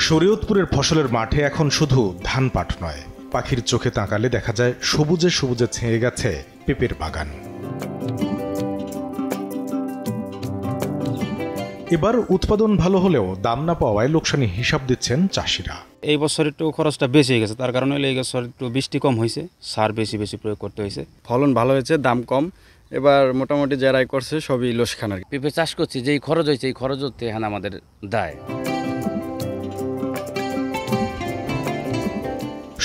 শরীয়তপুরের ফসলের মাঠে এখন শুধু ধান পাট নয়, পাখির চোখে তাকালে দেখা যায় সবুজে সবুজে ছেয়ে গেছে পেঁপের বাগান। এবার উৎপাদন ভালো হলেও দাম না পাওয়ায় লোকসানি হিসাব দিচ্ছেন চাষিরা। এই বছর একটু খরচটা বেশি হয়ে গেছে, তার কারণে এই বছর একটু বৃষ্টি কম হয়েছে, সার বেশি প্রয়োগ করতে হয়েছে। ফলন ভালো হয়েছে, দাম কম। এবার মোটামুটি যারাই করছে সবই লোকসান। পেঁপে চাষ করছি, যেই খরচ হয়েছে এই খরচ হতে এখানে আমাদের দায়।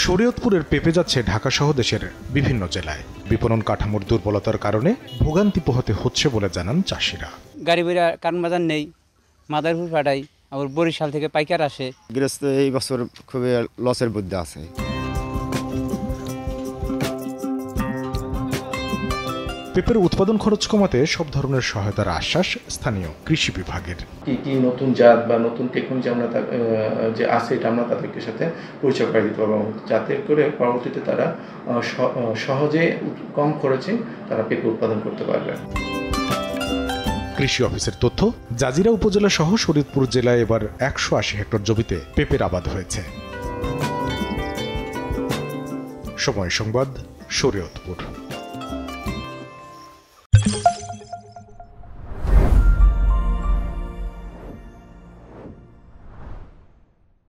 শরীয়তপুরের পেঁপে যাচ্ছে ঢাকা সহ দেশের বিভিন্ন জেলায়। বিপণন কাঠামোর দুর্বলতার কারণে ভোগান্তি পোহাতে হচ্ছে বলে জানান চাষিরা। গাড়ি বেড়া কারণ বাজার নেই, মাদারপুর পাঠাই, আবার বরিশাল থেকে পাইকার আসে। গৃহস্থ এই বছর খুবই লসের মধ্যে আছে। পেঁপের উৎপাদন খরচ কমাতে সব ধরনের সহায়তার আশ্বাস স্থানীয় কৃষি বিভাগের। কি নতুন জাত বা নতুন টেকনোলজি আমরা যে আছে এটা আমরা তাদেরকে সাথে পরিচয় করে দিতে পারবো, যাতে করে পরবর্তীতে তারা সহজে কম খরচে তারা পেঁপে উৎপাদন করতে পারবে। কৃষি অফিসের তথ্য, জাজিরা উপজেলা সহ শরীয়তপুর জেলায় এবার 180 হেক্টর জমিতে পেঁপের আবাদ হয়েছে। সময় সংবাদ, শরীয়তপুর।